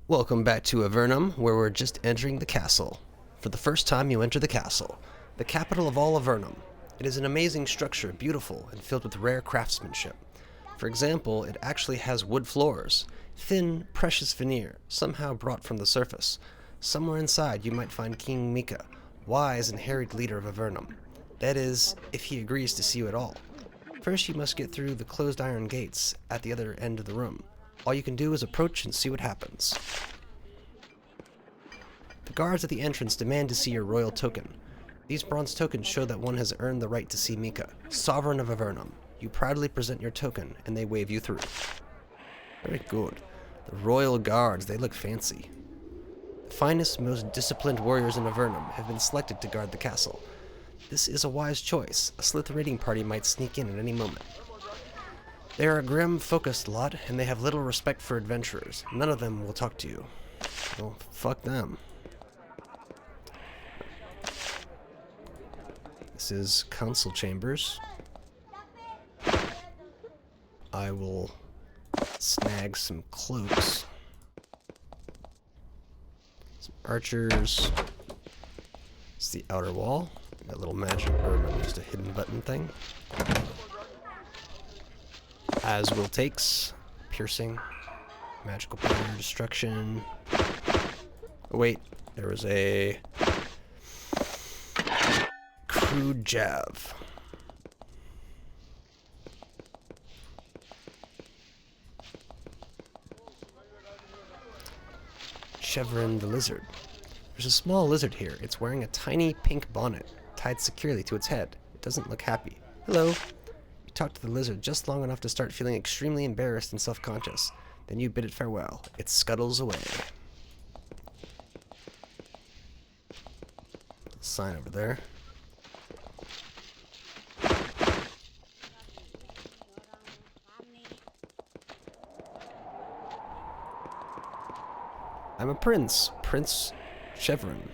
Welcome back to Avernum, where we're just entering the castle. For the first time you enter the castle, the capital of all Avernum. It is an amazing structure, beautiful, and filled with rare craftsmanship. For example, it actually has wood floors, thin, precious veneer, somehow brought from the surface. Somewhere inside you might find King Mika, wise and harried leader of Avernum. That is, if he agrees to see you at all. First you must get through the closed iron gates at the other end of the room. All you can do is approach and see what happens. The guards at the entrance demand to see your royal token. These bronze tokens show that one has earned the right to see Mika, sovereign of Avernum. You proudly present your token, and they wave you through. Very good. The royal guards, they look fancy. The finest, most disciplined warriors in Avernum have been selected to guard the castle. This is a wise choice. A Slith raiding party might sneak in at any moment. They are a grim, focused lot, and they have little respect for adventurers. None of them will talk to you. Well, fuck them. This is council chambers. I will snag some cloaks. Some archers. It's the outer wall. That little magic, or just a hidden button thing. As will takes, piercing, magical power, destruction. Oh wait, there was a crude jav. Chevron the lizard. There's a small lizard here. It's wearing a tiny pink bonnet, tied securely to its head. It doesn't look happy. Hello. Talk to the lizard just long enough to start feeling extremely embarrassed and self-conscious. Then you bid it farewell. It scuttles away. Sign over there. I'm a prince. Prince Chevron.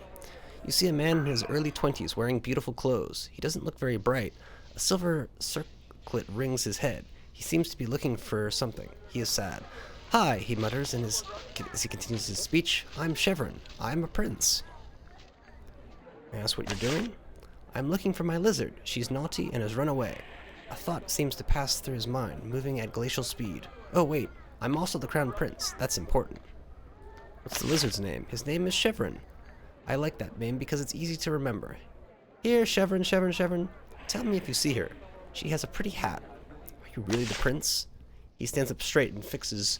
You see a man in his early 20s wearing beautiful clothes. He doesn't look very bright. A silver circlet rings his head. He seems to be looking for something. He is sad. Hi, he mutters as he continues his speech. I'm Chevron. I'm a prince. May I ask what you're doing? I'm looking for my lizard. She's naughty and has run away. A thought seems to pass through his mind, moving at glacial speed. Oh wait, I'm also the crown prince. That's important. What's the lizard's name? His name is Chevron. I like that name because it's easy to remember. Here, Chevron, Chevron, Chevron. Tell me if you see her. She has a pretty hat. Are you really the prince? He stands up straight and fixes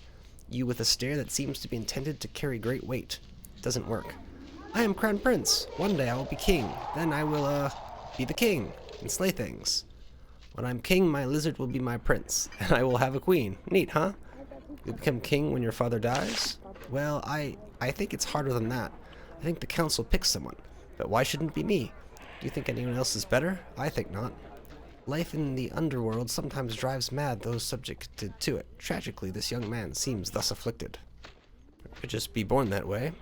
you with a stare that seems to be intended to carry great weight. It doesn't work. I am crown prince. One day I will be king. Then I will, be the king and slay things. When I'm king, my lizard will be my prince, and I will have a queen. Neat, huh? You'll become king when your father dies? Well, I think it's harder than that. I think the council picks someone. But why shouldn't it be me? Do you think anyone else is better? I think not. Life in the underworld sometimes drives mad those subjected to it. Tragically, this young man seems thus afflicted. I could just be born that way.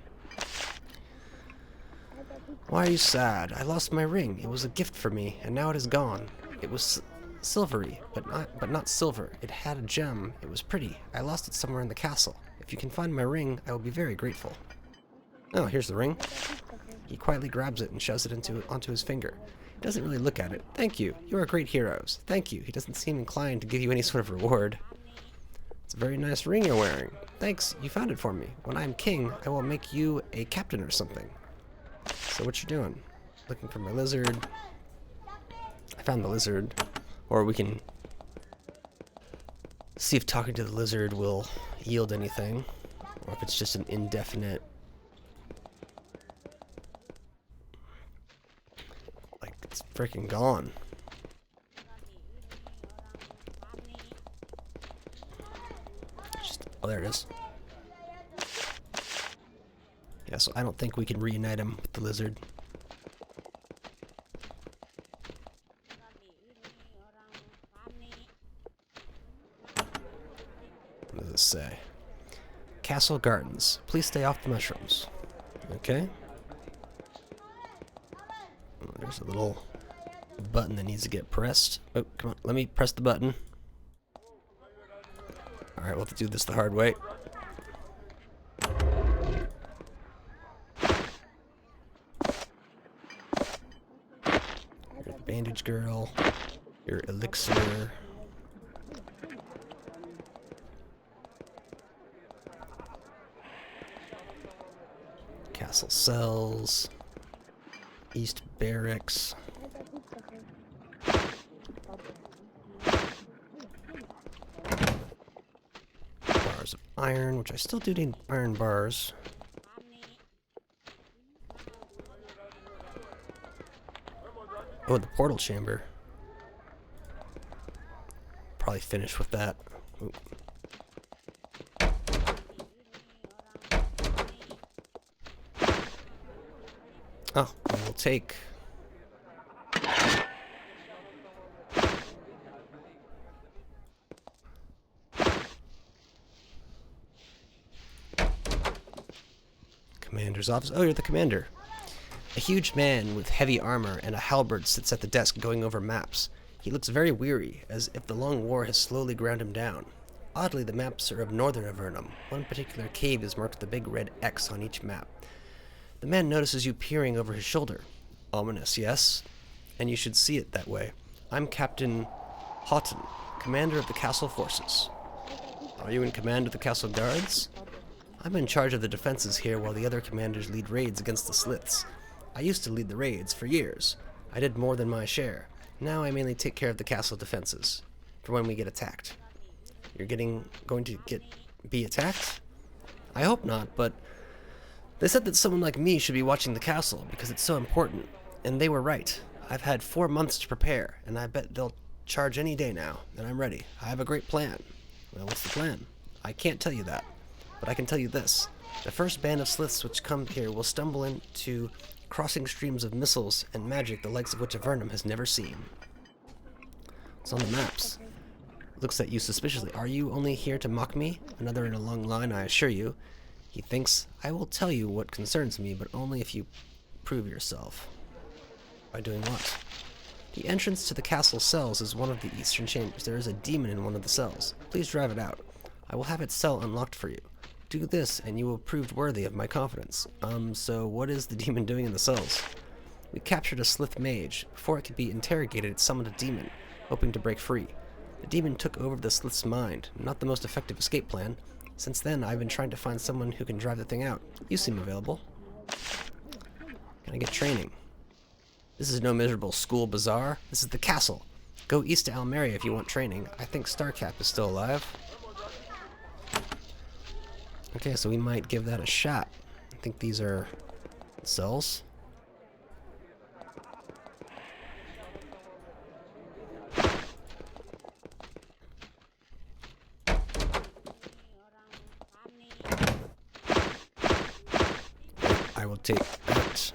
Why are you sad? I lost my ring. It was a gift for me, and now it is gone. It was silvery, but not silver. It had a gem. It was pretty. I lost it somewhere in the castle. If you can find my ring, I will be very grateful. Oh, here's the ring. He quietly grabs it and shoves it onto his finger. He doesn't really look at it. Thank you. You are great heroes. Thank you. He doesn't seem inclined to give you any sort of reward. It's a very nice ring you're wearing. Thanks. You found it for me. When I'm king, I will make you a captain or something. So what you doing? Looking for my lizard. I found the lizard. Or we can see if talking to the lizard will yield anything. Or if it's just an indefinite... It's freaking gone. Oh, there it is. Yeah, so I don't think we can reunite him with the lizard. What does this say? Castle Gardens. Please stay off the mushrooms. Okay. There's a little button that needs to get pressed. Oh, come on. Let me press the button. Alright, we'll have to do this the hard way. Village girl. Your elixir. Castle cells. East barracks. Bars of iron, which I still do need iron bars. Oh, the portal chamber. Probably finish with that. Ooh. Oh, we'll take... Commander's office. Oh, you're the commander. A huge man with heavy armor and a halberd sits at the desk going over maps. He looks very weary, as if the long war has slowly ground him down. Oddly, the maps are of northern Avernum. One particular cave is marked with a big red X on each map. The man notices you peering over his shoulder. Ominous, yes? And you should see it that way. I'm Captain Houghton, commander of the castle forces. Are you in command of the castle guards? I'm in charge of the defenses here while the other commanders lead raids against the sliths. I used to lead the raids for years. I did more than my share. Now I mainly take care of the castle defenses for when we get attacked. You're going to be attacked? I hope not, but they said that someone like me should be watching the castle because it's so important, and they were right. I've had 4 months to prepare, and I bet they'll charge any day now, and I'm ready. I have a great plan. Well, what's the plan? I can't tell you that, but I can tell you this. The first band of sliths which come here will stumble into crossing streams of missiles and magic the likes of which Avernum has never seen. It's on the maps. Looks at you suspiciously. Are you only here to mock me? Another in a long line, I assure you. He thinks, I will tell you what concerns me, but only if you prove yourself. By doing what? The entrance to the castle cells is one of the eastern chambers. There is a demon in one of the cells. Please drive it out. I will have its cell unlocked for you. Do this, and you will prove worthy of my confidence. So what is the demon doing in the cells? We captured a slith mage. Before it could be interrogated, it summoned a demon, hoping to break free. The demon took over the slith's mind. Not the most effective escape plan. Since then, I've been trying to find someone who can drive the thing out. You seem available. Can I get training? This is no miserable school bazaar. This is the castle. Go east to Almeria if you want training. I think Starcap is still alive. Okay, so we might give that a shot. I think these are cells. I will take that.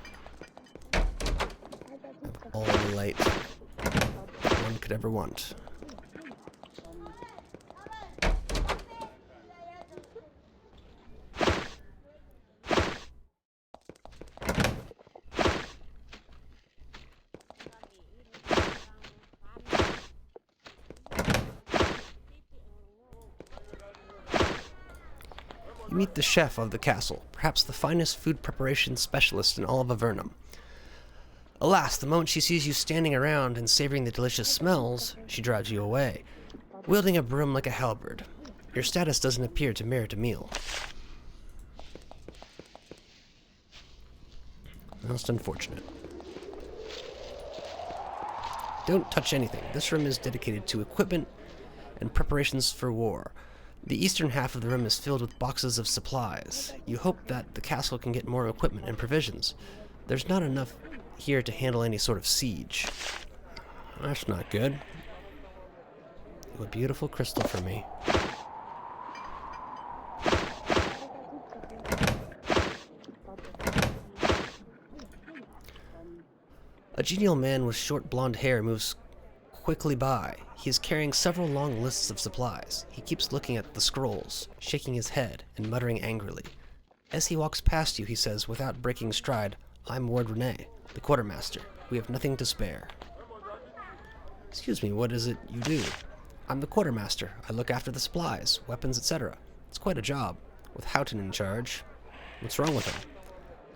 All the light one could ever want. You meet the chef of the castle, perhaps the finest food preparation specialist in all of Avernum. Alas, the moment she sees you standing around and savoring the delicious smells, she drives you away, wielding a broom like a halberd. Your status doesn't appear to merit a meal. Most unfortunate. Don't touch anything. This room is dedicated to equipment and preparations for war. The eastern half of the room is filled with boxes of supplies. You hope that the castle can get more equipment and provisions. There's not enough here to handle any sort of siege. That's not good. A beautiful crystal for me. A genial man with short blonde hair moves quickly by. He is carrying several long lists of supplies. He keeps looking at the scrolls, shaking his head and muttering angrily. As he walks past you, he says, without breaking stride, I'm Ward Renee, the quartermaster. We have nothing to spare. Excuse me, what is it you do? I'm the quartermaster. I look after the supplies, weapons, etc. It's quite a job, with Houghton in charge. What's wrong with him?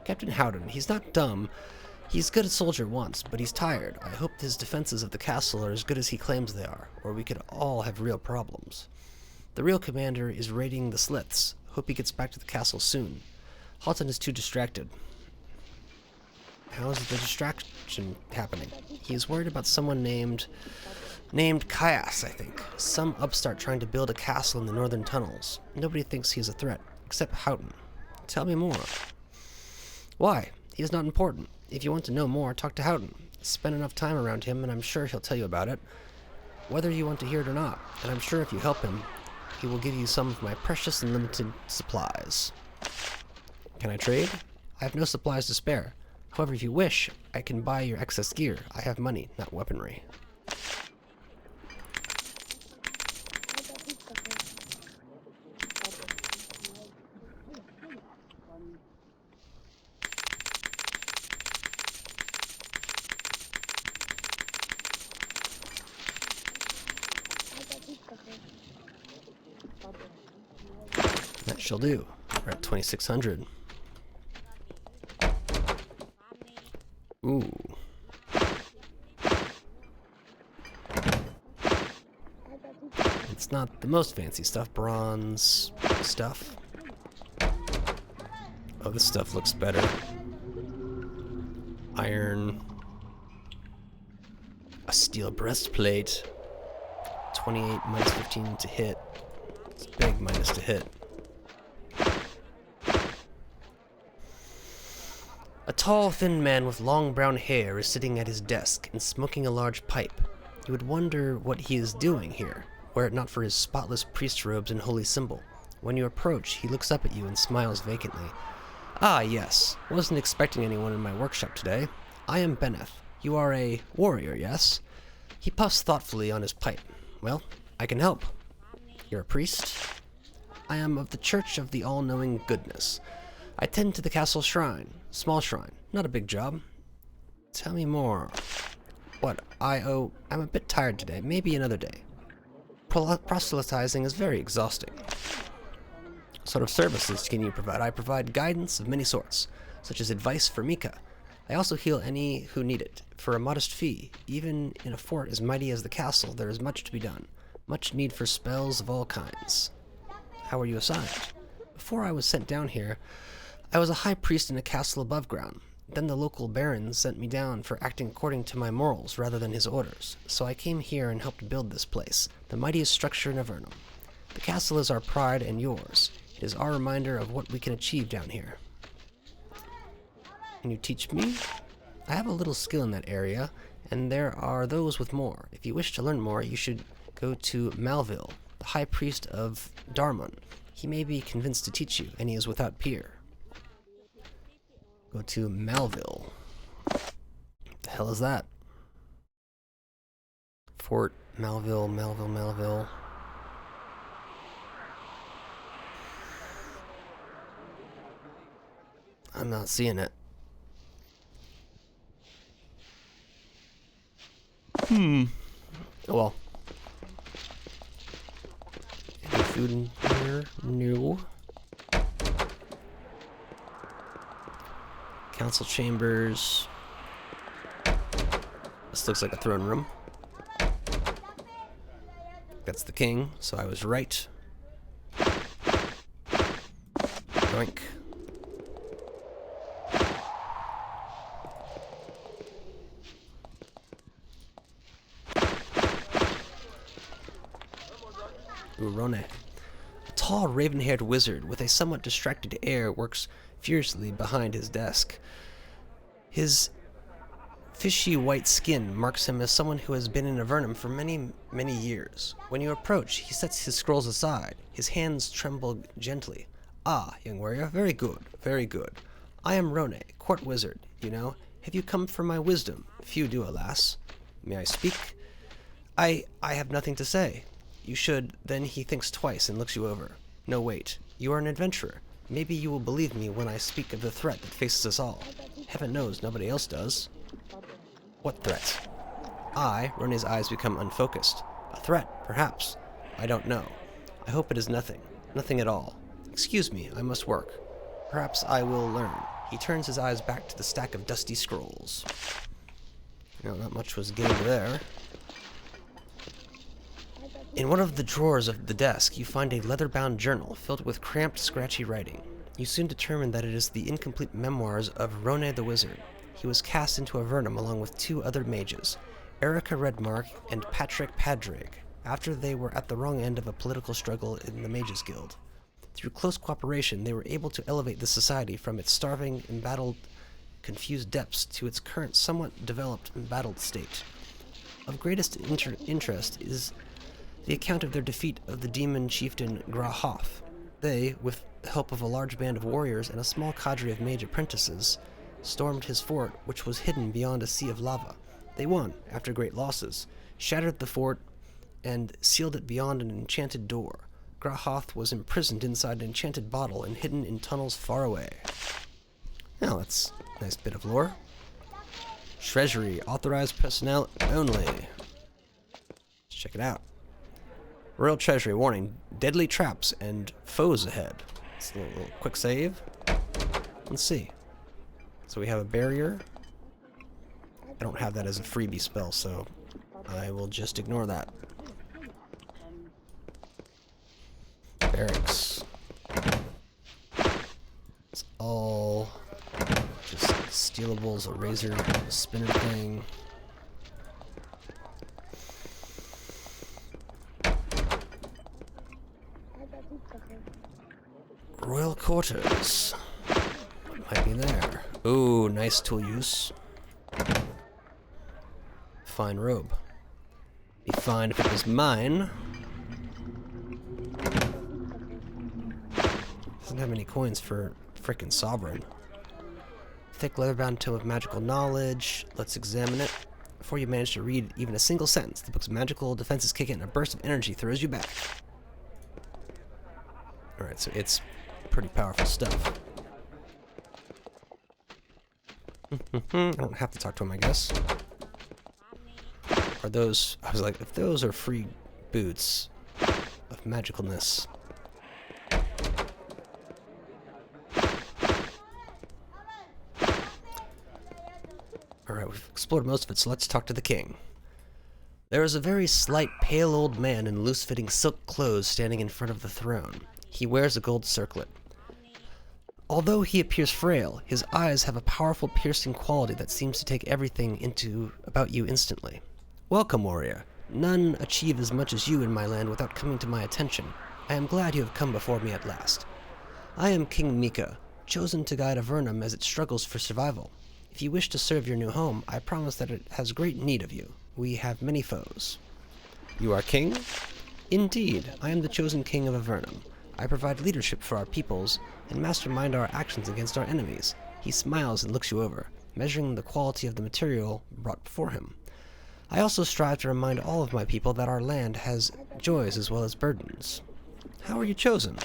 Captain Houghton, he's not dumb. He's good a soldier once, but he's tired. I hope his defenses of the castle are as good as he claims they are, or we could all have real problems. The real commander is raiding the sliths. Hope he gets back to the castle soon. Halton is too distracted. How is the distraction happening? He is worried about someone named Caius, I think. Some upstart trying to build a castle in the northern tunnels. Nobody thinks he is a threat, except Houghton. Tell me more. Why? He is not important. If you want to know more, talk to Houghton. Spend enough time around him, and I'm sure he'll tell you about it, whether you want to hear it or not. And I'm sure if you help him, he will give you some of my precious and limited supplies. Can I trade? I have no supplies to spare. However, if you wish, I can buy your excess gear. I have money, not weaponry. That shall do. We're at 2,600. Ooh. It's not the most fancy stuff. Bronze stuff. Oh, this stuff looks better. Iron. A steel breastplate. 28 minus 15 to hit. It's a big minus to hit. A tall, thin man with long brown hair is sitting at his desk and smoking a large pipe. You would wonder what he is doing here, were it not for his spotless priest robes and holy symbol. When you approach, he looks up at you and smiles vacantly. Ah, yes. Wasn't expecting anyone in my workshop today. I am Beneth. You are a warrior, yes? He puffs thoughtfully on his pipe. Well, I can help. You're a priest? I am of the Church of the All-Knowing Goodness. I tend to the castle shrine. Small shrine. Not a big job. Tell me more. What? I'm a bit tired today. Maybe another day. Proselytizing is very exhausting. What sort of services can you provide? I provide guidance of many sorts, such as advice for Mika. I also heal any who need it, for a modest fee. Even in a fort as mighty as the castle, there is much to be done. Much need for spells of all kinds. How were you assigned? Before I was sent down here, I was a high priest in a castle above ground. Then the local baron sent me down for acting according to my morals rather than his orders. So I came here and helped build this place, the mightiest structure in Avernum. The castle is our pride and yours. It is our reminder of what we can achieve down here. Can you teach me? I have a little skill in that area, and there are those with more. If you wish to learn more, you should go to Malville, the high priest of Darmon. He may be convinced to teach you, and he is without peer. Go to Malville. What the hell is that? Fort Malville, Malville. I'm not seeing it. Oh well. Any food in here? No. Council chambers. This looks like a throne room. That's the king, so I was right. Yoink. Urone. A tall, raven-haired wizard with a somewhat distracted air works furiously behind his desk. His fishy white skin marks him as someone who has been in Avernum for many, many years. When you approach, he sets his scrolls aside. His hands tremble gently. Ah, young warrior, very good, very good. I am Rone, court wizard, you know. Have you come for my wisdom? Few do, alas. May I speak? I have nothing to say. You should. Then he thinks twice and looks you over. No, wait. You are an adventurer. Maybe you will believe me when I speak of the threat that faces us all. Heaven knows nobody else does. What threat? Rone's eyes become unfocused. A threat, perhaps. I don't know. I hope it is nothing. Nothing at all. Excuse me, I must work. Perhaps I will learn. He turns his eyes back to the stack of dusty scrolls. No, not much was gained there. In one of the drawers of the desk, you find a leather-bound journal filled with cramped, scratchy writing. You soon determine that it is the incomplete memoirs of Rone the Wizard. He was cast into Avernum along with 2 other mages, Erica Redmark and Patrick Padraig, after they were at the wrong end of a political struggle in the Mages Guild. Through close cooperation, they were able to elevate the society from its starving, embattled, confused depths to its current somewhat developed, embattled state. Of greatest interest is the account of their defeat of the demon chieftain Grahoth. They, with the help of a large band of warriors and a small cadre of mage apprentices, stormed his fort, which was hidden beyond a sea of lava. They won, after great losses, shattered the fort, and sealed it beyond an enchanted door. Grahoth was imprisoned inside an enchanted bottle and hidden in tunnels far away. Now, that's a nice bit of lore. Treasury, authorized personnel only. Let's check it out. Royal Treasury, warning, deadly traps and foes ahead. It's a little quick save. Let's see. So we have a barrier. I don't have that as a freebie spell, so I will just ignore that. Barracks. It's all just stealables, a razor, a spinner thing. Royal quarters. What might be there? Ooh, nice tool use. Fine robe. Be fine if it was mine. Doesn't have any coins for frickin' sovereign. Thick leather-bound tome of magical knowledge. Let's examine it. Before you manage to read even a single sentence, the book's magical defenses kick in and a burst of energy throws you back. Alright, so it's pretty powerful stuff. I don't have to talk to him, I guess. Are those... I was like, if those are free boots of magicalness... Alright, we've explored most of it, so let's talk to the king. There is a very slight, pale old man in loose-fitting silk clothes standing in front of the throne. He wears a gold circlet. Although he appears frail, his eyes have a powerful, piercing quality that seems to take everything about you instantly. Welcome, warrior. None achieve as much as you in my land without coming to my attention. I am glad you have come before me at last. I am King Mika, chosen to guide Avernum as it struggles for survival. If you wish to serve your new home, I promise that it has great need of you. We have many foes. You are king? Indeed, I am the chosen king of Avernum. I provide leadership for our peoples and mastermind our actions against our enemies. He smiles and looks you over, measuring the quality of the material brought before him. I also strive to remind all of my people that our land has joys as well as burdens. How are you chosen?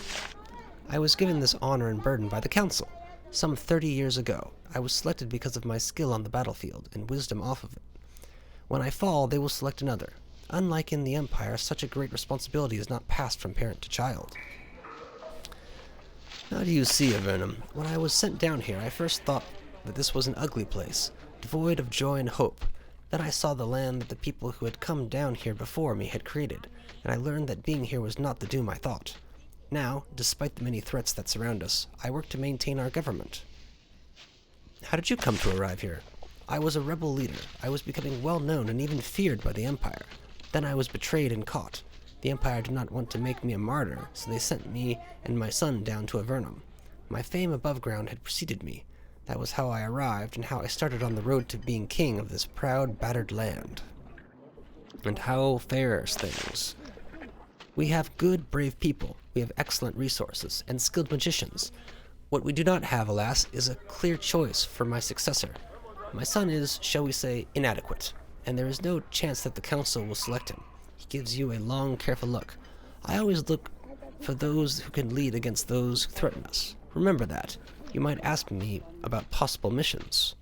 I was given this honor and burden by the council. Some 30 years ago, I was selected because of my skill on the battlefield and wisdom off of it. When I fall, they will select another. Unlike in the Empire, such a great responsibility is not passed from parent to child. How do you see, Avernum? When I was sent down here, I first thought that this was an ugly place, devoid of joy and hope. Then I saw the land that the people who had come down here before me had created, and I learned that being here was not the doom I thought. Now, despite the many threats that surround us, I work to maintain our government. How did you come to arrive here? I was a rebel leader. I was becoming well known and even feared by the Empire. Then I was betrayed and caught. The Empire did not want to make me a martyr, so they sent me and my son down to Avernum. My fame above ground had preceded me. That was how I arrived and how I started on the road to being king of this proud, battered land. And how fares things? We have good, brave people. We have excellent resources and skilled magicians. What we do not have, alas, is a clear choice for my successor. My son is, shall we say, inadequate, and there is no chance that the council will select him. He gives you a long, careful look. I always look for those who can lead against those who threaten us. Remember that. You might ask me about possible missions.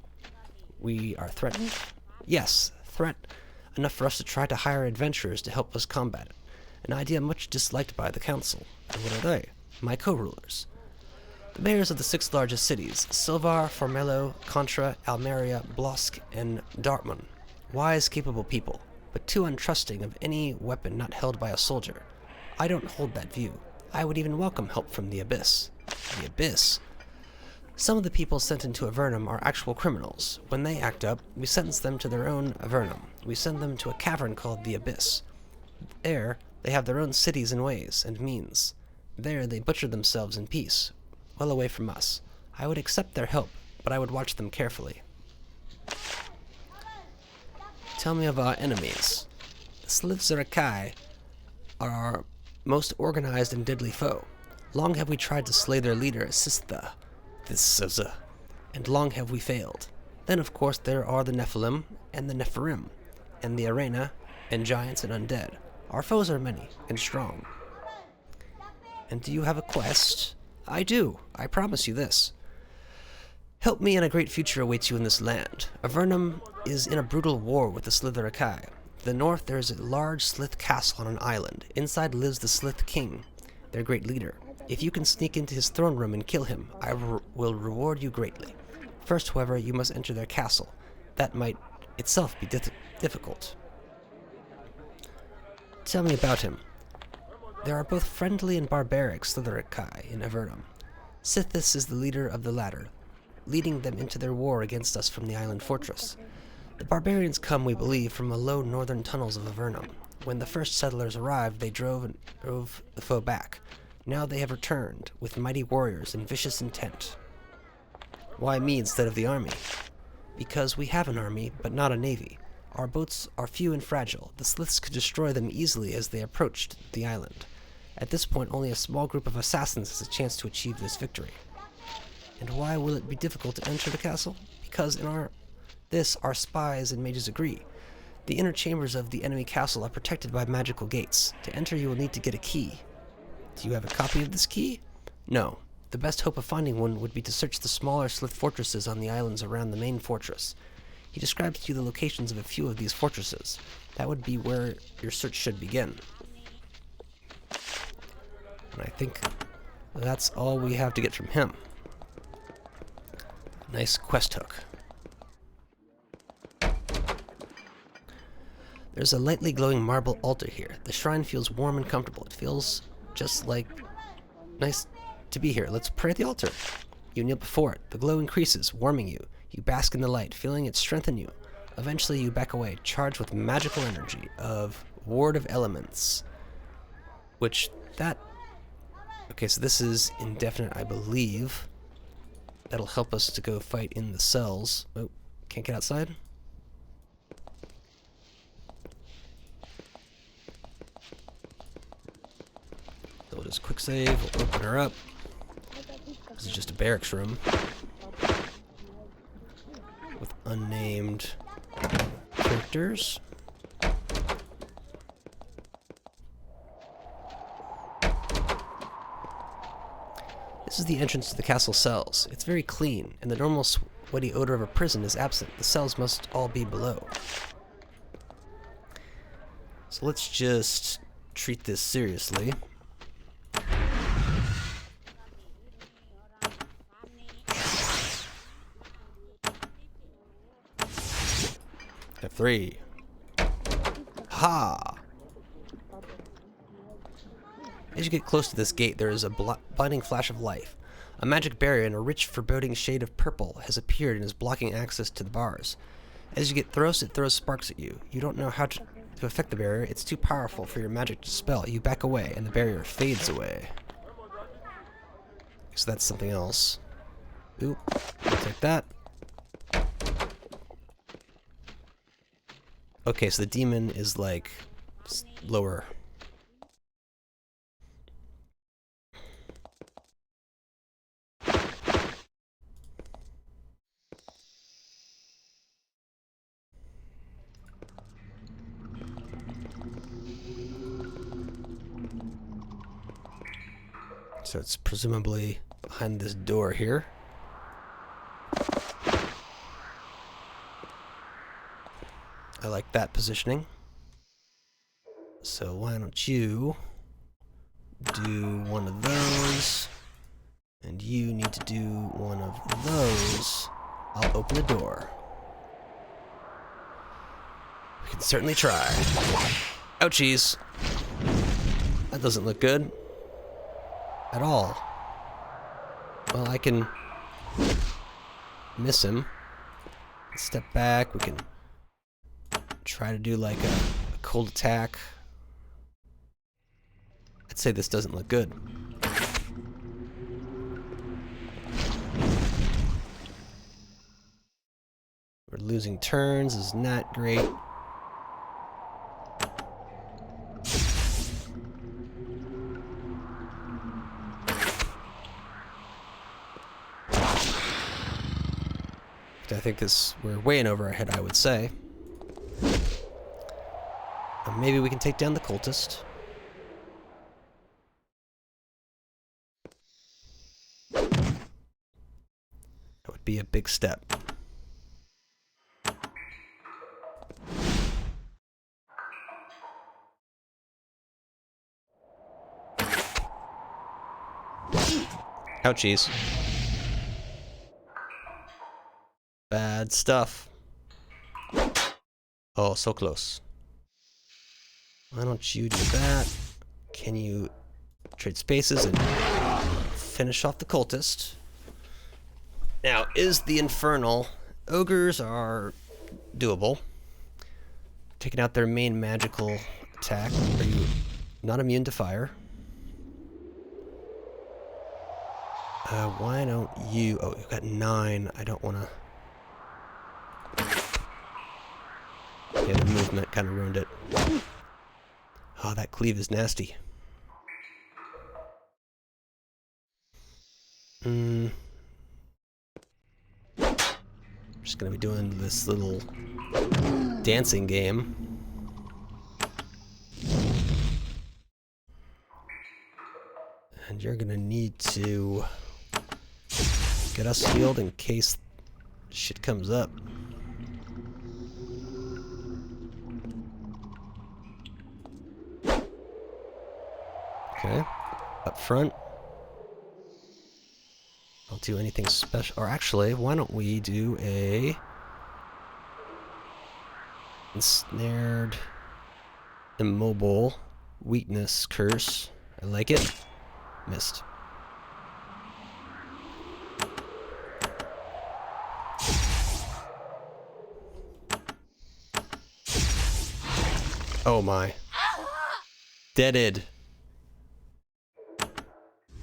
We are threatened? Yes, threat enough for us to try to hire adventurers to help us combat it. An idea much disliked by the council. And what are they? My co-rulers. The mayors of the 6 largest cities, Silvar, Formello, Contra, Almeria, Blosk, and Dartmund. Wise, capable people, but too untrusting of any weapon not held by a soldier. I don't hold that view. I would even welcome help from the Abyss. The Abyss? Some of the people sent into Avernum are actual criminals. When they act up, we sentence them to their own Avernum. We send them to a cavern called the Abyss. There, they have their own cities and ways and means. There, they butcher themselves in peace, well away from us. I would accept their help, but I would watch them carefully. Tell me of our enemies. The slith'Zerkai are our most organized and deadly foe. Long have we tried to slay their leader, Sistha, and long have we failed. Then, of course, there are the Nephilim, and the Nephirim, and the Arena, and giants and undead. Our foes are many, and strong. And do you have a quest? I do. I promise you this. Help me, and a great future awaits you in this land. Avernum is in a brutal war with the slith'Zerkai. To the north, there is a large Slith castle on an island. Inside lives the Slith King, their great leader. If you can sneak into his throne room and kill him, I will reward you greatly. First, however, you must enter their castle. That might itself be difficult. Tell me about him. There are both friendly and barbaric slith'Zerkai in Avernum. Sithis is the leader of the latter, leading them into their war against us from the island fortress. The barbarians come, we believe, from the low northern tunnels of Avernum. When the first settlers arrived, they drove the foe back. Now they have returned, with mighty warriors and vicious intent. Why me instead of the army? Because we have an army, but not a navy. Our boats are few and fragile. The Sliths could destroy them easily as they approached the island. At this point, only a small group of assassins has a chance to achieve this victory. And why will it be difficult to enter the castle? Because in our spies and mages agree. The inner chambers of the enemy castle are protected by magical gates. To enter, you will need to get a key. Do you have a copy of this key? No. The best hope of finding one would be to search the smaller Slith fortresses on the islands around the main fortress. He describes to you the locations of a few of these fortresses. That would be where your search should begin. And I think that's all we have to get from him. Nice quest hook. There's a lightly glowing marble altar here. The shrine feels warm and comfortable. It feels just like nice to be here. Let's pray at the altar. You kneel before it. The glow increases, warming you. You bask in the light, feeling it strengthen you. Eventually you back away, charged with magical energy of Ward of Elements. Okay, so this is indefinite, I believe. That'll help us to go fight in the cells. Oh, can't get outside? So we'll just quick save, we'll open her up. This is just a barracks room with unnamed characters. This is the entrance to the castle cells. It's very clean, and the normal sweaty odor of a prison is absent. The cells must all be below. So let's just treat this seriously. F3. Ha! As you get close to this gate, there is a blinding flash of life. A magic barrier in a rich, foreboding shade of purple has appeared and is blocking access to the bars. As you get close, it throws sparks at you. You don't know how to affect the barrier. It's too powerful for your magic to dispel. You back away, and the barrier fades away. So that's something else. Oop. I'll take that. Okay, so the demon is like lower. So it's presumably behind this door here. I like that positioning. So why don't you do one of those? And you need to do one of those. I'll open the door. We can certainly try. Ouchies. That doesn't look good. At all. Well, I can miss him. Step back. We can try to do like a cold attack. I'd say this doesn't look good. We're losing turns. Is not great. I think we're way in over our head, I would say. Maybe we can take down the cultist. That would be a big step. Ouchies. Bad stuff. Oh, so close. Why don't you do that? Can you trade spaces and finish off the cultist? Now, is the infernal? Ogres are doable. Taking out their main magical attack. Are you not immune to fire? Why don't you... Oh, you've got 9. I don't want to... Yeah, the movement kind of ruined it. Oh, that cleave is nasty. Just gonna be doing this little dancing game. And you're gonna need to get us healed in case shit comes up. Okay, up front. I'll do anything special. Or actually, why don't we do a ensnared, immobile, weakness curse. I like it. Missed. Oh my. Deaded.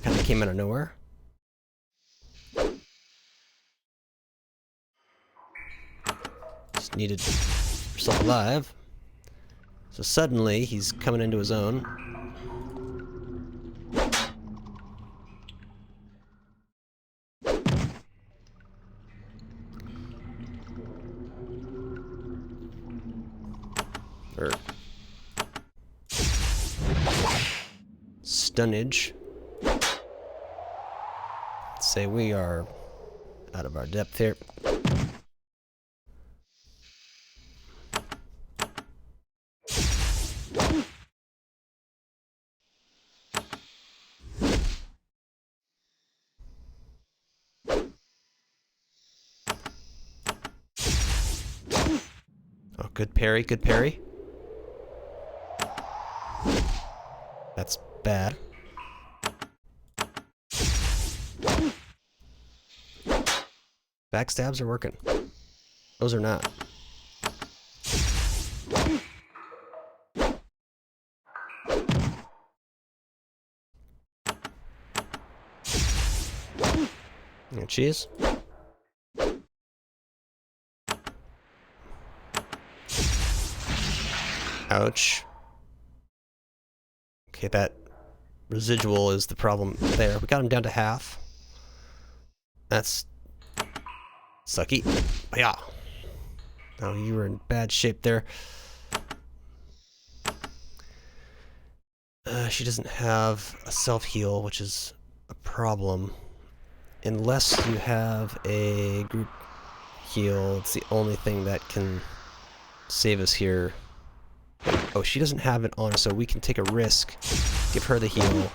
Kinda came out of nowhere. Just needed yourself alive. So suddenly he's coming into his own. Or stunnage. Let's say we are out of our depth here. Oh, good parry, good parry. That's bad. Backstabs are working. Those are not. Yeah, cheese. Ouch. Okay, that residual is the problem there. We got him down to half. That's sucky. Yeah. Oh, you were in bad shape there. She doesn't have a self-heal, which is a problem. Unless you have a group heal, it's the only thing that can save us here. Oh, she doesn't have it on, so we can take a risk. Give her the heal.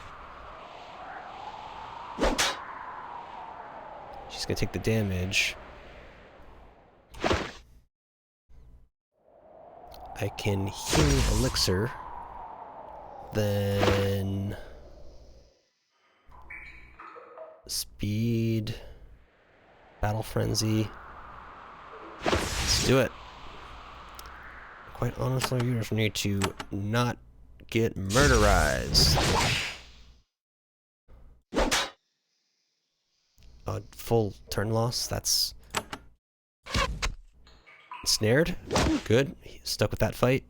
She's gonna take the damage. I can heal elixir. Then speed, battle frenzy. Let's do it. Quite honestly, you just need to not get murderized. Full turn loss. That's snared. Good. Stuck with that fight.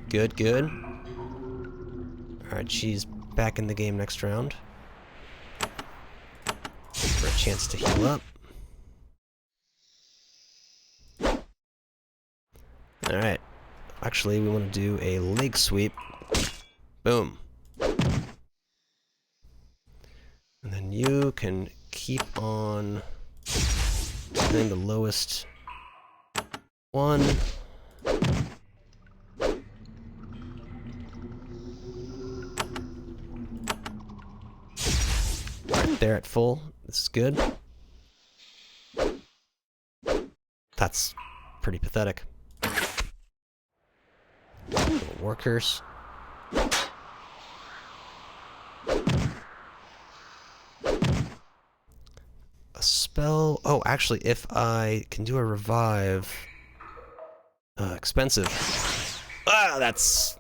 Good, good. Alright, she's back in the game next round. For a chance to heal up. Alright. Actually, we want to do a leg sweep. Boom. And then you can keep on doing the lowest one. Right there at full. This is good. That's pretty pathetic. Little workers. Spell. Oh, actually, if I can do a revive. Expensive. Ah, that's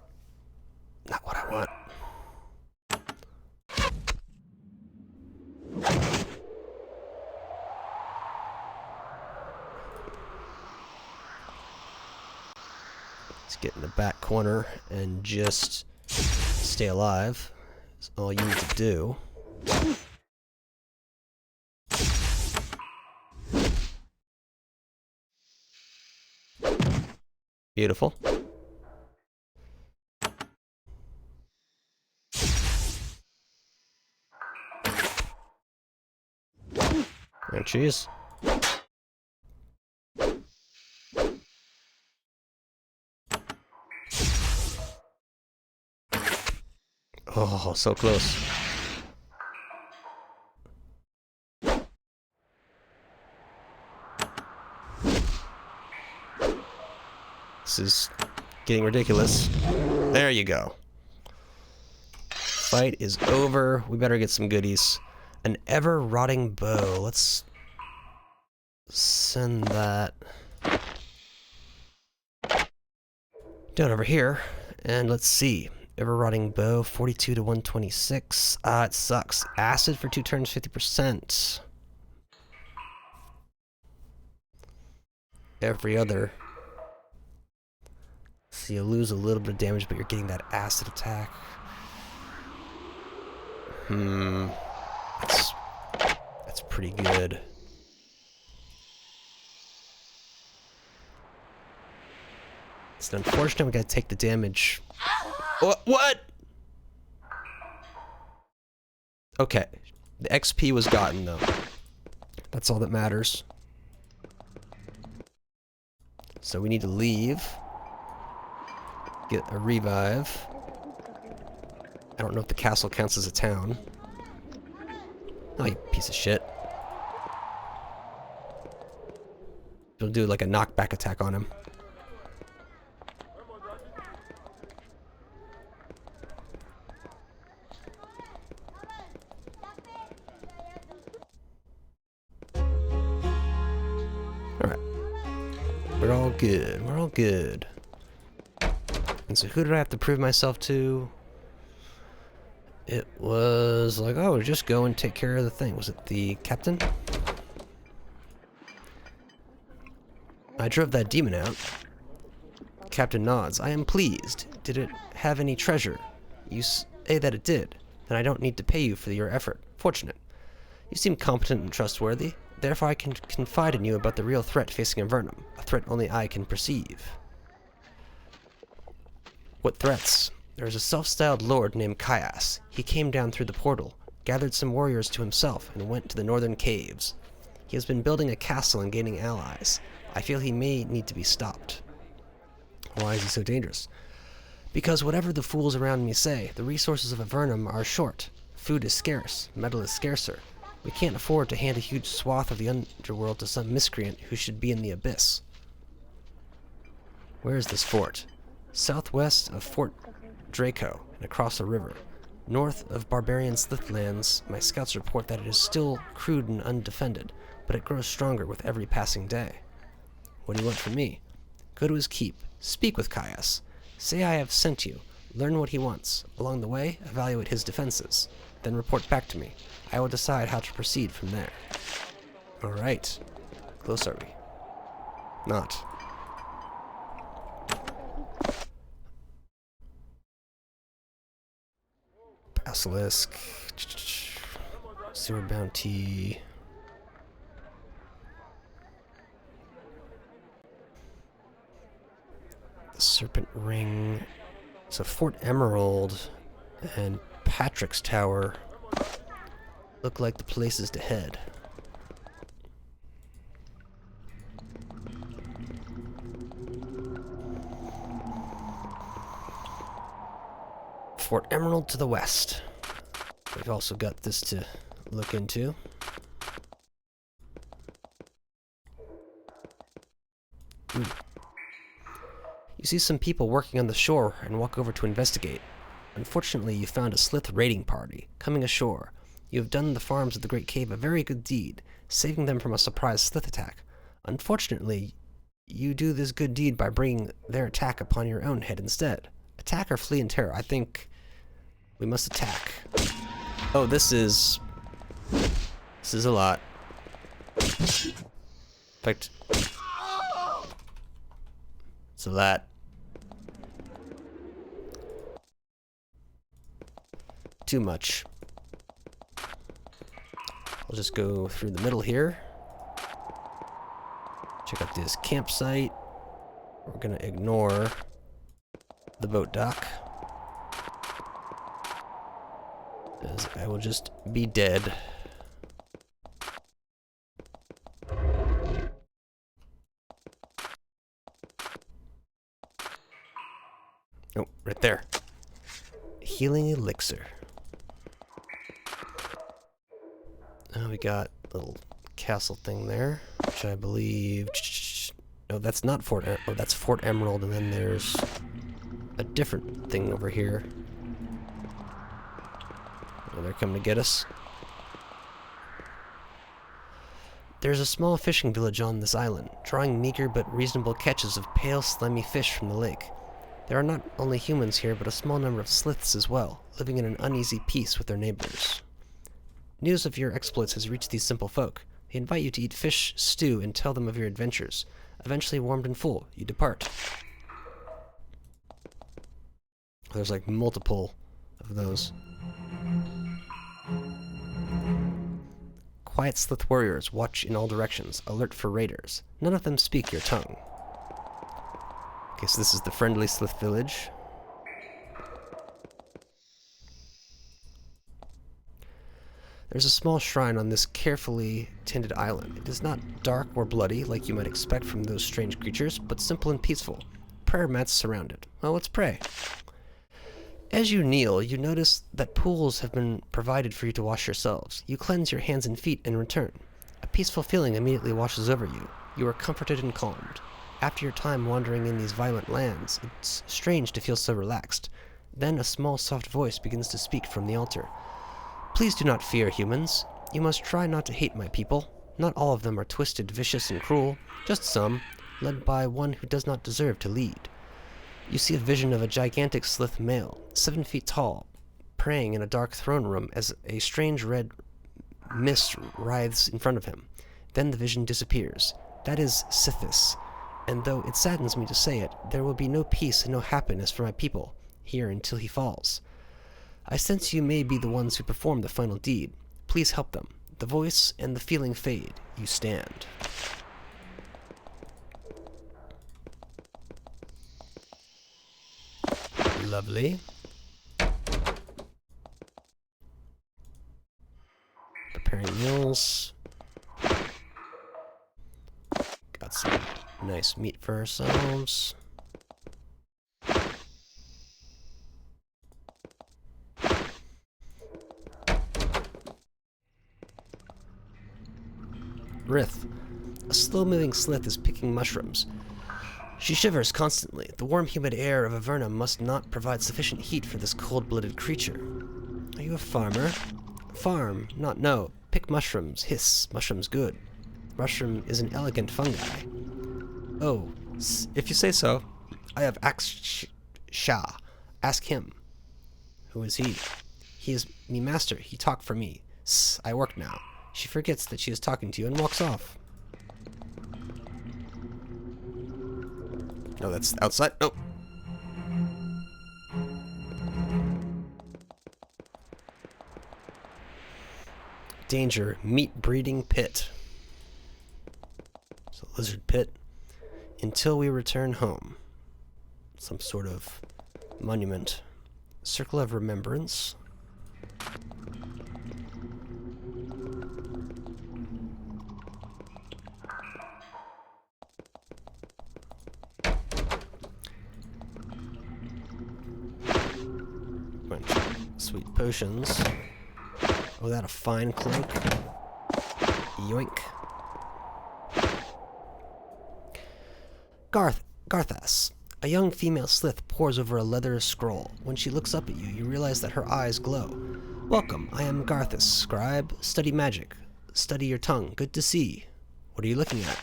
not what I want. Let's get in the back corner and just stay alive. That's all you need to do. Beautiful. And cheese. Oh, so close. This is getting ridiculous. There you go. Fight is over. We better get some goodies. An ever-rotting bow. Let's send that down over here. And let's see. Ever-rotting bow, 42 to 126. It sucks. Acid for 2 turns, 50%. Every other. So you lose a little bit of damage, but you're getting that acid attack. That's pretty good. It's unfortunate we gotta take the damage. What? Okay. The XP was gotten, though. That's all that matters. So we need to leave. Get a revive. I don't know if the castle counts as a town. Oh, you piece of shit. We'll do like a knockback attack on him. Alright. We're all good. We're all good. And so who did I have to prove myself to? It was like, oh, just go and take care of the thing. Was it the captain? I drove that demon out. Captain nods. I am pleased. Did it have any treasure? You say that it did. Then I don't need to pay you for your effort. Fortunate. You seem competent and trustworthy. Therefore I can confide in you about the real threat facing Avernum. A threat only I can perceive. What threats? There is a self-styled lord named Caius. He came down through the portal, gathered some warriors to himself, and went to the northern caves. He has been building a castle and gaining allies. I feel he may need to be stopped. Why is he so dangerous? Because whatever the fools around me say, the resources of Avernum are short. Food is scarce. Metal is scarcer. We can't afford to hand a huge swath of the underworld to some miscreant who should be in the abyss. Where is this fort? Southwest of Fort Draco and across the river. North of barbarian Slithlands, my scouts report that it is still crude and undefended, but it grows stronger with every passing day. What do you want from me? Go to his keep. Speak with Caius. Say I have sent you. Learn what he wants. Along the way, evaluate his defenses. Then report back to me. I will decide how to proceed from there. Alright. Close are we? Not. Basilisk. Sewer bounty. The Serpent Ring. So Fort Emerald and Patrick's Tower look like the places to head. Fort Emerald to the west. We've also got this to look into. You see some people working on the shore and walk over to investigate. Unfortunately, you found a Slith raiding party coming ashore. You have done the farms of the Great Cave a very good deed, saving them from a surprise Slith attack. Unfortunately, you do this good deed by bringing their attack upon your own head instead. Attack or flee in terror. I think we must attack. Oh, this is a lot. In fact, it's a lot. Too much. I'll just go through the middle here. Check out this campsite. We're gonna ignore the boat dock, as I will just be dead. Oh, right there. Healing elixir. Now we got a little castle thing there, which I believe... No, that's not Fort... Oh, that's Fort Emerald, and then there's a different thing over here. Oh, they're coming to get us. There's a small fishing village on this island, drawing meager but reasonable catches of pale, slimy fish from the lake. There are not only humans here, but a small number of Sliths as well, living in an uneasy peace with their neighbors. News of your exploits has reached these simple folk. They invite you to eat fish stew and tell them of your adventures. Eventually, warmed and full, you depart. There's like multiple of those. Quiet Slith warriors watch in all directions, alert for raiders. None of them speak your tongue. Okay, so this is the friendly Slith village. There's a small shrine on this carefully tended island. It is not dark or bloody like you might expect from those strange creatures, but simple and peaceful. Prayer mats surround it. Well, let's pray. As you kneel, you notice that pools have been provided for you to wash yourselves. You cleanse your hands and feet in return. A peaceful feeling immediately washes over you. You are comforted and calmed. After your time wandering in these violent lands, it's strange to feel so relaxed. Then a small soft voice begins to speak from the altar. Please do not fear, humans. You must try not to hate my people. Not all of them are twisted, vicious, and cruel. Just some, led by one who does not deserve to lead. You see a vision of a gigantic Slith male, 7 feet tall, praying in a dark throne room as a strange red mist writhes in front of him. Then the vision disappears. That is Sithis, and though it saddens me to say it, there will be no peace and no happiness for my people here until he falls. I sense you may be the ones who perform the final deed. Please help them. The voice and the feeling fade. You stand. Lovely. Preparing meals. Got some nice meat for ourselves. Rith. A slow-moving slith is picking mushrooms. She shivers constantly. The warm, humid air of Avernum must not provide sufficient heat for this cold-blooded creature. Are you a farmer? Farm, not no. Pick mushrooms. Hiss. Mushrooms good. Mushroom is an elegant fungi. Oh, if you say so. I have asked Shah. Ask him. Who is he? He is me master. He talk for me. I work now. She forgets that she is talking to you and walks off. No, that's outside. Oh. Danger. Meat breeding pit. It's a lizard pit. Until we return home. Some sort of monument. Circle of remembrance. Sweet potions. Oh, that a fine cloak. Yoink. Garthas. A young female slith pores over a leather scroll. When she looks up at you, you realize that her eyes glow. Welcome, I am Garthas, scribe. Study magic. Study your tongue. Good to see. What are you looking at?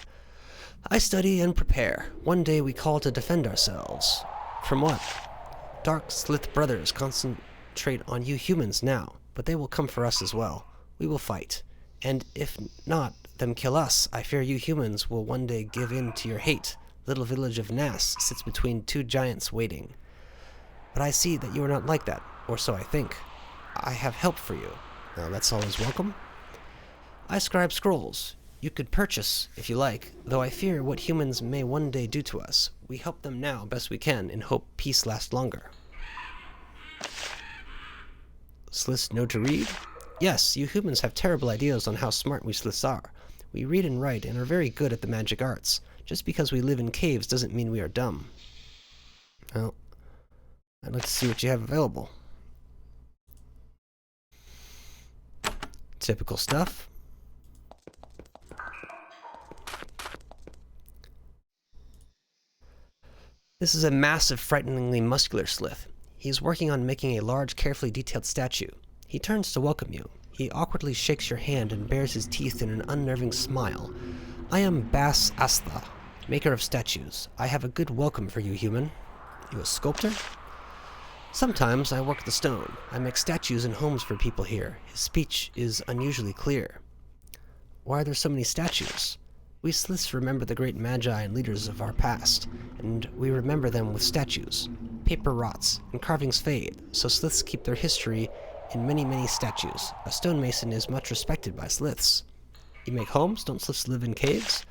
I study and prepare. One day we call to defend ourselves. From what? Dark slith brothers concentrate on you humans now, but they will come for us as well. We will fight. And if not, them kill us. I fear you humans will one day give in to your hate. Little village of Nass sits between two giants waiting. But I see that you are not like that, or so I think. I have help for you. Now that's always welcome. I scribe scrolls. You could purchase, if you like, though I fear what humans may one day do to us. We help them now best we can, and hope peace lasts longer. Sliths know to read? Yes, you humans have terrible ideas on how smart we sliths are. We read and write and are very good at the magic arts. Just because we live in caves doesn't mean we are dumb. Well, I'd like to see what you have available. Typical stuff. This is a massive, frighteningly muscular slith. He is working on making a large, carefully detailed statue. He turns to welcome you. He awkwardly shakes your hand and bares his teeth in an unnerving smile. I am Bass Astha, maker of statues. I have a good welcome for you, human. You a sculptor? Sometimes I work the stone. I make statues and homes for people here. His speech is unusually clear. Why are there so many statues? We sliths remember the great magi and leaders of our past, and we remember them with statues. Paper rots, and carvings fade, so sliths keep their history in many, many statues. A stonemason is much respected by sliths. You make homes? Don't sliths live in caves?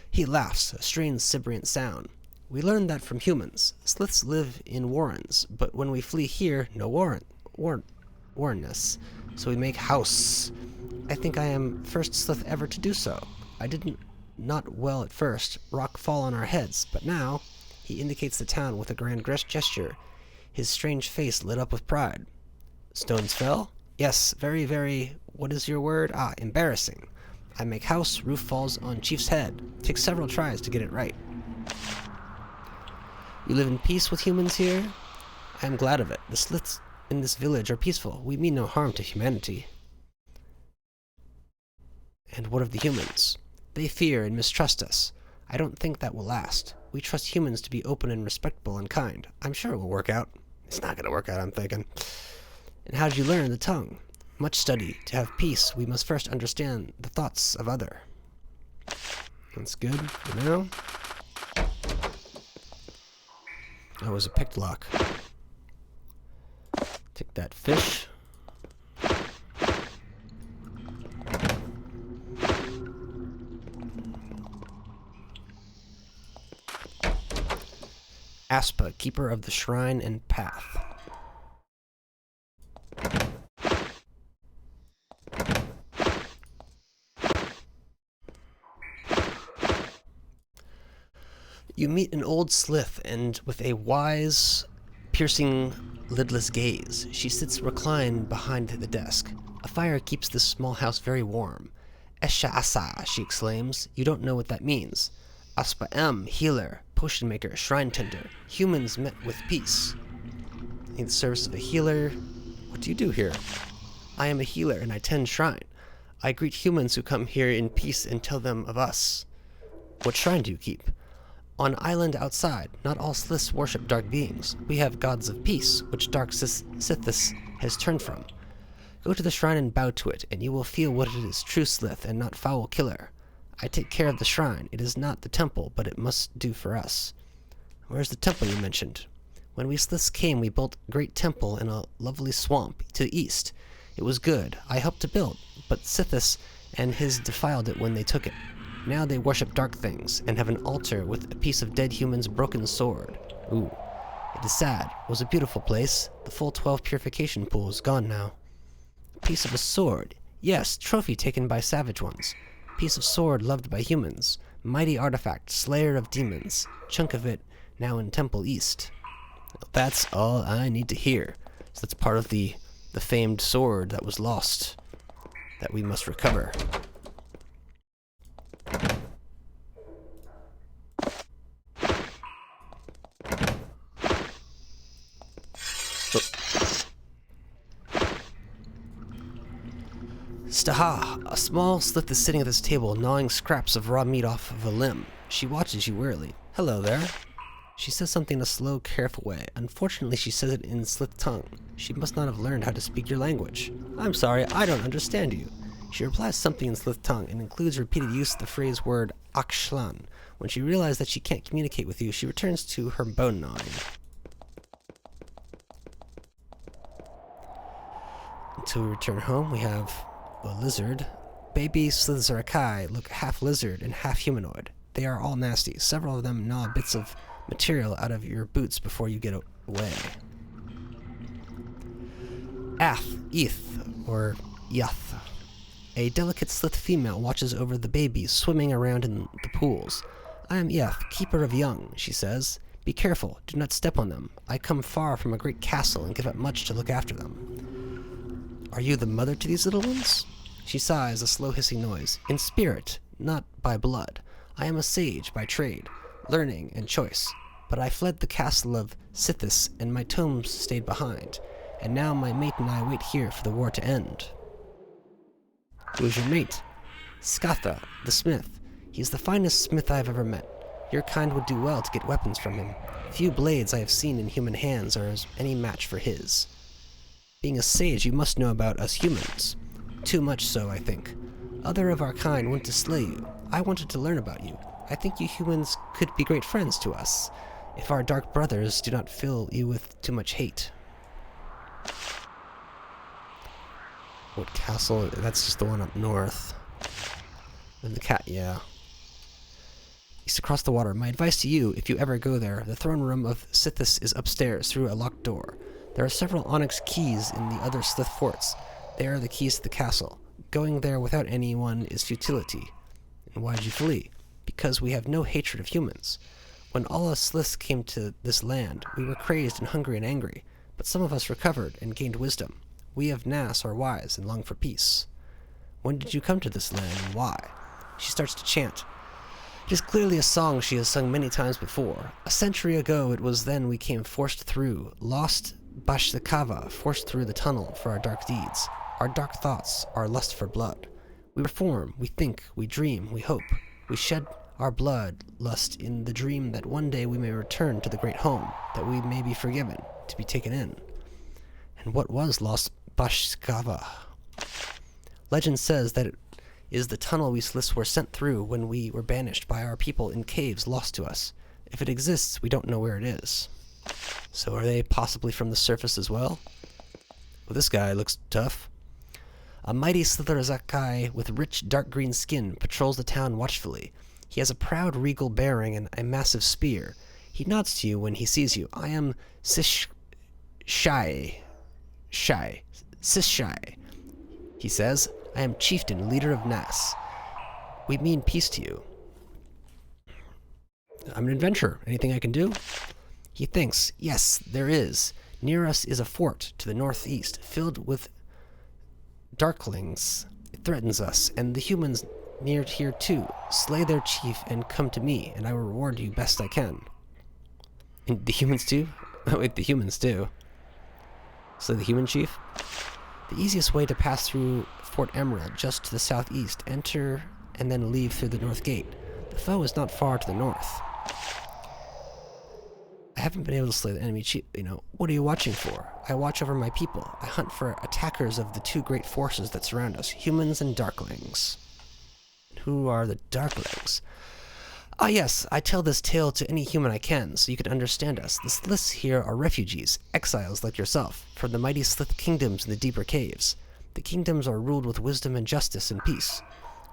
He laughs, a strange sibilant sound. We learned that from humans. Sliths live in warrens, but when we flee here, no warrenness. So we make house. I think I am first slith ever to do so. I didn't not well at first, rock fall on our heads, but now, he indicates the town with a grand gesture, his strange face lit up with pride. Stones fell? Yes, very, very, what is your word? Embarrassing. I make house, roof falls on chief's head. Takes several tries to get it right. You live in peace with humans here? I am glad of it. The sliths in this village are peaceful. We mean no harm to humanity. And what of the humans? They fear and mistrust us. I don't think that will last. We trust humans to be open and respectful and kind. I'm sure it will work out. It's not going to work out, I'm thinking. And how did you learn the tongue? Much study. To have peace, we must first understand the thoughts of other. That's good for now. That was a picked lock. Take that fish. Aspa, keeper of the shrine and path. You meet an old slith, and with a wise, piercing, lidless gaze, she sits reclined behind the desk. A fire keeps this small house very warm. Esha asa, she exclaims. You don't know what that means. Aspa M, healer, potion maker, shrine tender. Humans met with peace. Need the service of a healer. What do you do here? I am a healer and I tend shrine. I greet humans who come here in peace and tell them of us. What shrine do you keep? On island outside, not all Sliths worship dark beings. We have gods of peace, which dark Sithis has turned from. Go to the shrine and bow to it, and you will feel what it is, true Slith and not foul killer. I take care of the shrine. It is not the temple, but it must do for us. Where's the temple you mentioned? When we Sliths came, we built a great temple in a lovely swamp to the east. It was good. I helped to build, but Sithis and his defiled it when they took it. Now they worship dark things, and have an altar with a piece of dead human's broken sword. Ooh. It is sad. It was a beautiful place. The full 12 purification pool is gone now. A piece of a sword. Yes, trophy taken by savage ones. Piece of sword loved by humans. Mighty artifact, slayer of demons. Chunk of it now in Temple East. Well, that's all I need to hear. So that's part of the famed sword that was lost that we must recover. Staha, a small Slith is sitting at this table, gnawing scraps of raw meat off of a limb. She watches you wearily. Hello there. She says something in a slow, careful way. Unfortunately, she says it in Slith tongue. She must not have learned how to speak your language. I'm sorry, I don't understand you. She replies something in Slith tongue and includes repeated use of the phrase word akshlan. When she realizes that she can't communicate with you, she returns to her bone gnawing. Until we return home, we have a lizard. Baby Slithzarakai look half lizard and half humanoid. They are all nasty. Several of them gnaw bits of material out of your boots before you get away. Eth, or Yath. A delicate Slith female watches over the babies swimming around in the pools. I am Yath, keeper of young, she says. Be careful, do not step on them. I come far from a great castle and give up much to look after them. Are you the mother to these little ones? She sighs, a slow hissing noise. In spirit, not by blood. I am a sage by trade, learning and choice. But I fled the castle of Sithis, and my tomes stayed behind. And now my mate and I wait here for the war to end. Who is your mate? Skatha, the smith. He is the finest smith I have ever met. Your kind would do well to get weapons from him. Few blades I have seen in human hands are as any match for his. Being a sage, you must know about us humans. Too much so, I think. Other of our kind went to slay you. I wanted to learn about you. I think you humans could be great friends to us, if our dark brothers do not fill you with too much hate. What castle? That's just the one up north. And the cat, yeah. East across the water. My advice to you, if you ever go there, the throne room of Sithis is upstairs through a locked door. There are several onyx keys in the other Slith forts. They are the keys to the castle. Going there without anyone is futility. And why did you flee? Because we have no hatred of humans. When all us Sliths came to this land, we were crazed and hungry and angry, but some of us recovered and gained wisdom. We of Nas are wise and long for peace. When did you come to this land, and why? She starts to chant. It is clearly a song she has sung many times before. A century ago it was then we came forced through, lost Bashtakava, forced through the tunnel for our dark deeds, our dark thoughts, our lust for blood. We reform, we think, we dream, we hope. We shed our blood lust in the dream that one day we may return to the great home, that we may be forgiven, to be taken in. And what was lost Bashkava? Legend says that it is the tunnel we Sliths were sent through when we were banished by our people in caves lost to us. If it exists, we don't know where it is. So are they possibly from the surface as well? Well, this guy looks tough. A mighty Slitherzakai with rich dark green skin patrols the town watchfully. He has a proud regal bearing and a massive spear. He nods to you when he sees you. I am Sishai, he says. I am chieftain, leader of Nas. We mean peace to you. I'm an adventurer. Anything I can do? He thinks, yes, there is. Near us is a fort to the northeast, filled with darklings, threatens us, and the humans near here too. Slay their chief and come to me, and I will reward you best I can. And the humans too? Oh wait, the humans too. Slay the human chief? The easiest way to pass through Fort Emerald, just to the southeast. Enter and then leave through the north gate. The foe is not far to the north. I haven't been able to slay the enemy chief. What are you watching for? I watch over my people. I hunt for attackers of the two great forces that surround us, humans and darklings. Who are the darklings? Ah yes, I tell this tale to any human I can, so you can understand us. The Sliths here are refugees, exiles like yourself, from the mighty Slith kingdoms in the deeper caves. The kingdoms are ruled with wisdom and justice and peace.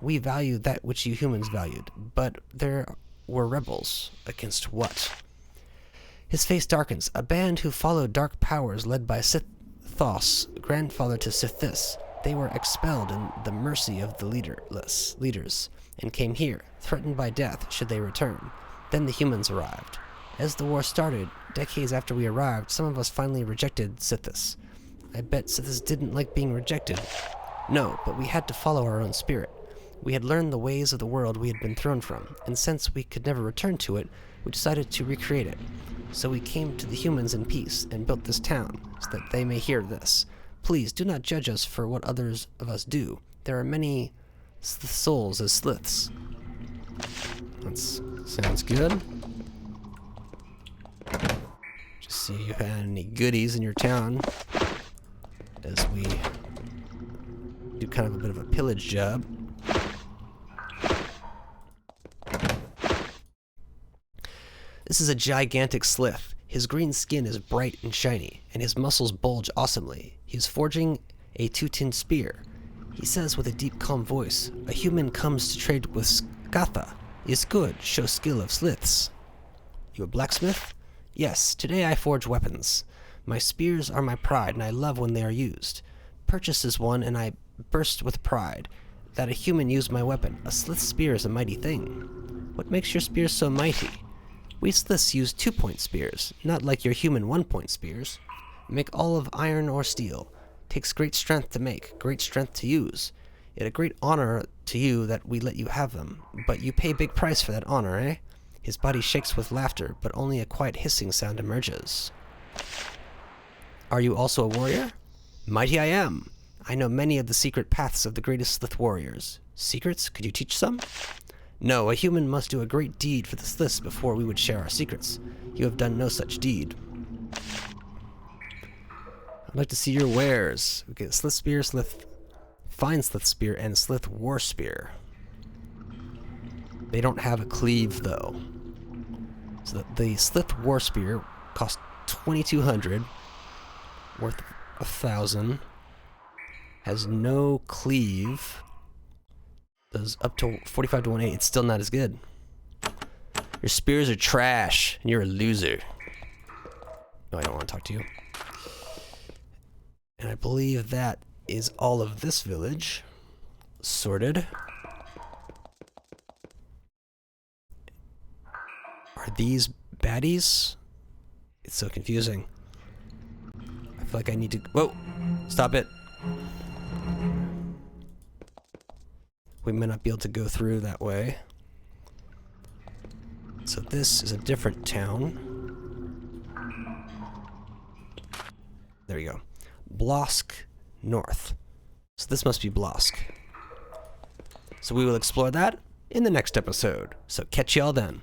We value that which you humans valued, but there were rebels. Against what? His face darkens. A band who followed dark powers led by Sithos, grandfather to Sithis. They were expelled in the mercy of the leaders, and came here, threatened by death should they return. Then the humans arrived. As the war started, decades after we arrived, some of us finally rejected Sithis. I bet Sithis didn't like being rejected. No, but we had to follow our own spirit. We had learned the ways of the world we had been thrown from, and since we could never return to it, we decided to recreate it. So we came to the humans in peace and built this town, so that they may hear this. Please do not judge us for what others of us do. There are many souls as Sliths. That sounds good. Just see if you had any goodies in your town as we do kind of a bit of a pillage job. This is a gigantic Slith. His green skin is bright and shiny, and his muscles bulge awesomely. He is forging a two-tinned spear. He says with a deep, calm voice, "A human comes to trade with Skatha. Is good, show skill of Sliths." You a blacksmith? Yes, today I forge weapons. My spears are my pride, and I love when they are used. Purchases one, and I burst with pride that a human used my weapon. A Slith spear is a mighty thing. What makes your spears so mighty? We Sliths use 2-point spears, not like your human 1-point spears. Make all of iron or steel. Takes great strength to make, great strength to use. It a great honor to you that we let you have them, but you pay big price for that honor, eh? His body shakes with laughter, but only a quiet hissing sound emerges. Are you also a warrior? Mighty I am. I know many of the secret paths of the greatest Slith warriors. Secrets? Could you teach some? No, a human must do a great deed for the Sliths before we would share our secrets. You have done no such deed. I'd like to see your wares. Okay, Slith Spear, Fine Slith Spear, and Slith War Spear. They don't have a cleave, though. So the Slith War Spear costs 2,200, worth 1,000, has no cleave, does up to 45 to 180. It's still not as good. Your spears are trash, and you're a loser. No, I don't want to talk to you. And I believe that is all of this village sorted. Are these baddies? It's so confusing. I feel like I need to... Whoa! Stop it. We may not be able to go through that way. So this is a different town. There we go. Blosk North. So this must be Blosk. So we will explore that in the next episode. So catch y'all then.